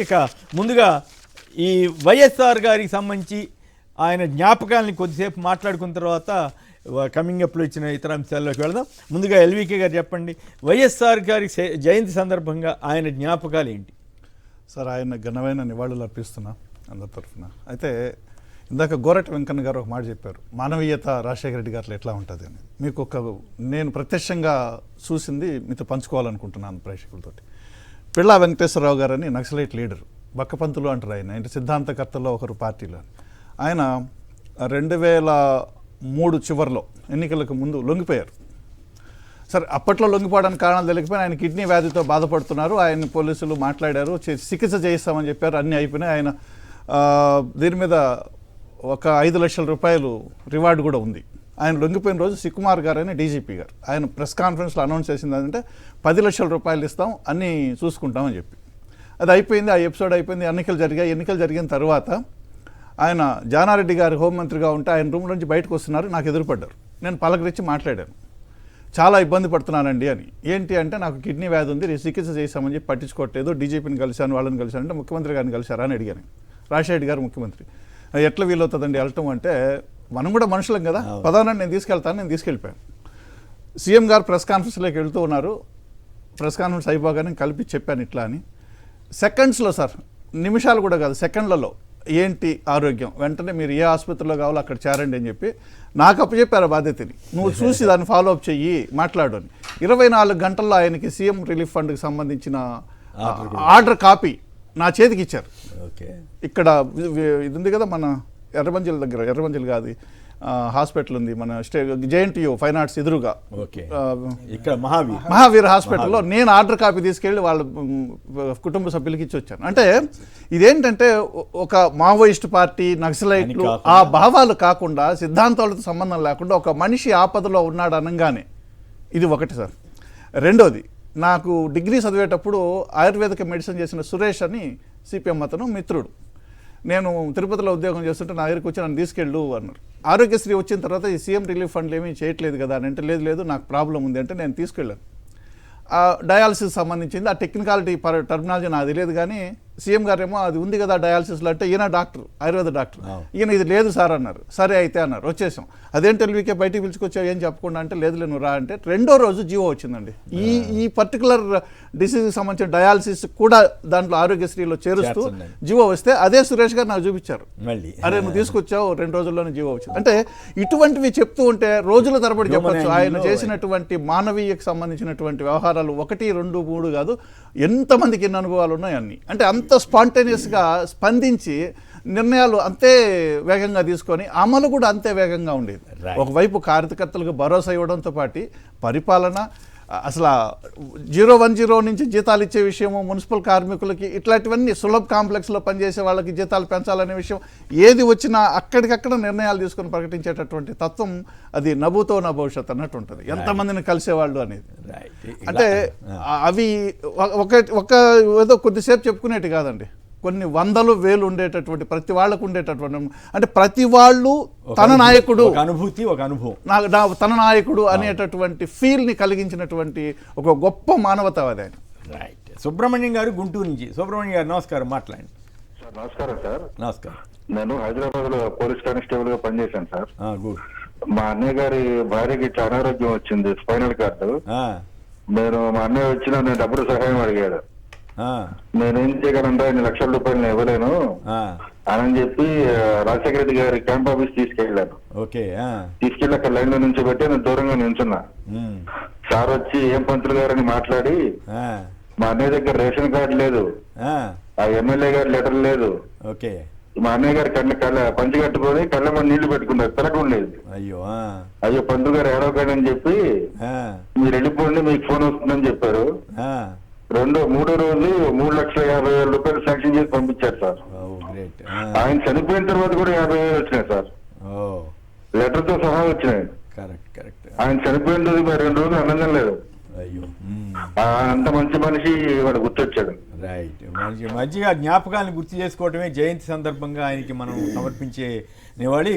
ఇక ముందుగా ఈ వైఎస్ఆర్ గారికి సంబంధించి ఆయన జ్ఞాపకాలని కొద్దిసేపు మాట్లాడుకున్న తర్వాత కమింగ్ అప్లో ఇచ్చిన ఇతర అంశాల్లోకి వెళదాం. ముందుగా ఎల్వికే గారు చెప్పండి, వైఎస్ఆర్ గారి జయంతి సందర్భంగా ఆయన జ్ఞాపకాలు ఏంటి? సార్, ఆయన ఘనమైన నివాళులు అర్పిస్తున్నా అందరి తరఫున. అయితే ఇందాక గోరటి వెంకన్న గారు ఒక మాట చెప్పారు, మానవీయత రాజశేఖర రెడ్డి గారిలో ఎట్లా ఉంటుంది అని. మీకు నేను ప్రత్యక్షంగా చూసింది మీతో పంచుకోవాలనుకుంటున్నాను ప్రేక్షకులతోటి. పిళ్ళా వెంకటేశ్వరరావు గారు అని నక్సలైట్ లీడర్, బక్కపంతులు అంటారు ఆయన, అంటే సిద్ధాంతకర్తల్లో ఒకరు పార్టీలో. ఆయన 2003 చివరిలో ఎన్నికలకు ముందు లొంగిపోయారు. సరే, అప్పట్లో లొంగిపోవడానికి కారణాలు తెలియకపోయినా ఆయన కిడ్నీ వ్యాధితో బాధపడుతున్నారు. ఆయన పోలీసులు మాట్లాడారు, చికిత్స చేయిస్తామని చెప్పారు, అన్నీ అయిపోయినాయి. ఆయన దీని మీద ఒక 5 లక్షల రూపాయలు రివార్డు కూడా ఉంది. ఆయన లొంగిపోయిన రోజు సికుమార్ గారు అని డీజీపీ గారు ఆయన ప్రెస్ కాన్ఫరెన్స్లో అనౌన్స్ చేసింది ఏంటంటే 10 లక్షల రూపాయలు ఇస్తాం, అన్నీ చూసుకుంటామని చెప్పి. అది అయిపోయింది, ఆ ఎపిసోడ్ అయిపోయింది. ఎన్నికలు జరిగాయి. ఎన్నికలు జరిగిన తర్వాత ఆయన జానారెడ్డి గారు హోంమంత్రిగా ఉంటే ఆయన రూమ్ నుంచి బయటకు వస్తున్నారు, నాకు ఎదురుపడ్డారు. నేను పలకరించి మాట్లాడాను, చాలా ఇబ్బంది పడుతున్నానండి అని. ఏంటి అంటే, నాకు కిడ్నీ వ్యాధి ఉంది, చికిత్స చేశామని చెప్పి పట్టించుకోవట్లేదు, డీజీపీని కలిశాను, వాళ్ళని కలిశాను అంటే ముఖ్యమంత్రి గారిని కలిశారా అని అడిగాను. రాజశేఖర్ గారు ముఖ్యమంత్రి, ఎట్లా వీలవుతుందండి వెళ్ళటం అంటే, మనం కూడా మనుషులం కదా, ప్రధానంగా నేను తీసుకెళ్ళిపోయాను. సీఎం గారు ప్రెస్ కాన్ఫరెన్స్లోకి వెళ్తూ ఉన్నారు. ప్రెస్ కాన్ఫరెన్స్ అయిపోగానే కలిపి చెప్పాను ఇట్లా అని. సెకండ్స్లో సార్, నిమిషాలు కూడా కాదు, సెకండ్లలో ఏంటి ఆరోగ్యం, వెంటనే మీరు ఏ ఆసుపత్రిలో కావాలో అక్కడ చేరండి అని చెప్పి నాకు అప్పచెప్పారు బాధ్యతని. నువ్వు చూసి దాన్ని ఫాలో అప్ చెయ్యి, మాట్లాడు అని. 24 గంటల్లో ఆయనకి సీఎం రిలీఫ్ ఫండ్కి సంబంధించిన ఆర్డర్ కాపీ నా చేతికి ఇచ్చారు. ఇక్కడ ఇది ఉంది కదా మన ఎర్రమంజిల్ దగ్గర, ఎర్రమంజిల్ కాదు, హాస్పిటల్ ఉంది మన జేఎన్టీయూ ఫైన్ ఆర్ట్స్ ఎదురుగా, ఇక్కడ మహావీర్ హాస్పిటల్లో నేను ఆర్డర్ కాపీ తీసుకెళ్ళి వాళ్ళ కుటుంబ సభ్యులకి ఇచ్చి వచ్చాను. అంటే ఇదేంటంటే, ఒక మావోయిస్ట్ పార్టీ, నక్సలైట్లు ఆ భావాలు కాకుండా, సిద్ధాంతాలతో సంబంధం లేకుండా ఒక మనిషి ఆపదలో ఉన్నాడు అనగానే ఇది ఒకటి సార్. రెండోది, నాకు డిగ్రీ చదివేటప్పుడు ఆయుర్వేదిక మెడిసిన్ చేసిన సురేష్ అని సిపిఎం అతను మిత్రుడు, నేను తిరుపతిలో ఉద్యోగం చేస్తుంటే నా దగ్గరికి వచ్చి నన్ను తీసుకెళ్ళు అన్నారు. ఆరోగ్యశ్రీ వచ్చిన తర్వాత ఈ సీఎం రిలీఫ్ ఫండ్లు ఏమీ చేయట్లేదు కదా అని అంటే, లేదు నాకు ప్రాబ్లం ఉంది అంటే నేను తీసుకెళ్ళాను. డయాలసిస్ సంబంధించింది, ఆ టెక్నికాలిటీ టర్మినాలజీ నాకు తెలియదు, కానీ సీఎం గారేమో అది ఉంది కదా డయాలసిస్లో అంటే, ఈయన డాక్టర్, ఆయుర్వేద డాక్టర్, ఈయన ఇది లేదు సార్ అన్నారు. సరే అయితే అన్నారు, వచ్చేసాం. అదేంటి ఎల్వికే బయటికి పిలుచుకొచ్చావు ఏం చెప్పకుండా అంటే, లేదు నువ్వు రా అంటే, రెండో రోజు జీవో వచ్చిందండి. ఈ పర్టికులర్ డిసీజ్కి సంబంధించిన డయాలసిస్ కూడా దాంట్లో ఆరోగ్యశ్రీలో చేరుస్తూ జీవో వస్తే అదే సురేష్ గారు నాకు చూపించారు. అరే నువ్వు తీసుకొచ్చావు, 2 రోజుల్లోనే జీవో వచ్చింది. అంటే ఇటువంటివి చెప్తూ ఉంటే రోజుల తరబడి చెప్పచ్చు. ఆయన చేసినటువంటి మానవీయకు సంబంధించినటువంటి వ్యవహారాలు 1, 2, 3 కాదు, ఎంతమందికి ఎన్ని అనుభవాలు ఉన్నాయి అన్ని. అంటే అంత స్పాంటేనియస్గా స్పందించి నిర్ణయాలు అంతే వేగంగా తీసుకొని అమలు కూడా అంతే వేగంగా ఉండేది. ఒకవైపు కార్యకర్తలకు భరోసా ఇవ్వడంతో పాటు పరిపాలన, అసలు 010 నుంచి జీతాలు ఇచ్చే విషయము, మున్సిపల్ కార్మికులకి ఇట్లాంటివన్నీ, సులభ్ కాంప్లెక్స్లో పనిచేసే వాళ్ళకి జీతాలు పెంచాలనే విషయం, ఏది వచ్చినా అక్కడికక్కడ నిర్ణయాలు తీసుకొని ప్రకటించేటటువంటి తత్వం, అది నభూతో నా భవిష్యత్ అన్నట్టు ఉంటుంది. ఎంతమందిని కలిసేవాళ్ళు అనేది. అంటే అవి ఒక ఏదో కొద్దిసేపు చెప్పుకునేటి కాదండి, కొన్ని వందలు వేలు ఉండేటటువంటి, ప్రతి వాళ్ళకు ఉండేటటువంటి, అంటే ప్రతి వాళ్ళు తన నాయకుడు, అనుభూతి, ఒక అనుభవం, తన నాయకుడు అనేటటువంటి ఫీల్ని కలిగించినటువంటి ఒక గొప్ప మానవతావాది ఆయన. రైట్. సుబ్రహ్మణ్యం గారు గుంటూరు నుంచి. సుబ్రహ్మణ్యం గారు నమస్కారం, మాట్లాడండి. సార్ నమస్కారం. సార్ నమస్కారం. నేను హైదరాబాద్ లో పోలీస్ కానిస్టేబుల్ గా పనిచేశాను సార్. గుడ్. మా అన్నయ్య గారి భార్యకి ఇట్లా అనారోగ్యం వచ్చింది, స్పైనల్ కార్డు. నేను మా అన్నయ్య వచ్చిన నేను డబ్బులు సహాయం అడిగాడు. నేనేం చేయగలంటే 2 లక్షల రూపాయలు నేను ఇవ్వలేను అని చెప్పి రాజశేఖర రెడ్డి గారి క్యాంప్ ఆఫీస్ తీసుకెళ్ళాను. తీసుకెళ్ళి అక్కడ లైన్ లో నుంచి పెట్టి నేను దూరంగా నిల్చున్నా. సార్ వచ్చి ఏం పంతులు గారని మాట్లాడి, మా అన్నయ్య దగ్గర రేషన్ కార్డు లేదు, ఆ ఎమ్మెల్యే గారి లెటర్ లేదు, మా అన్నయ్య గారి పంచి కట్టుకొని కళ్ళ మీద నీళ్లు పెట్టుకున్నారు, తిరగడం లేదు. అయ్యో పంతులు గారు ఏడవకండి అని చెప్పి, మీరు వెళ్ళిపోండి మీకు ఫోన్ వస్తుందని చెప్పారు. మూడో రోజు 3,50,000 రూపాయలు శాంక్షన్ చేసి పంపించారు సార్. ఆయన చనిపోయిన తర్వాత కూడా 50,000 వచ్చినాయి సార్, లెటర్ తో సహా వచ్చినాయి. ఆయన చనిపోయిన రోజు 2 రోజులు ఆనందం లేదు. అంత మంచి మనిషి వాడు గుర్తొచ్చాడు. రైట్. మంచిగా జ్ఞాపకాలను గుర్తు చేసుకోవటమే జయంతి సందర్భంగా ఆయనకి మనం సమర్పించే నివాళి.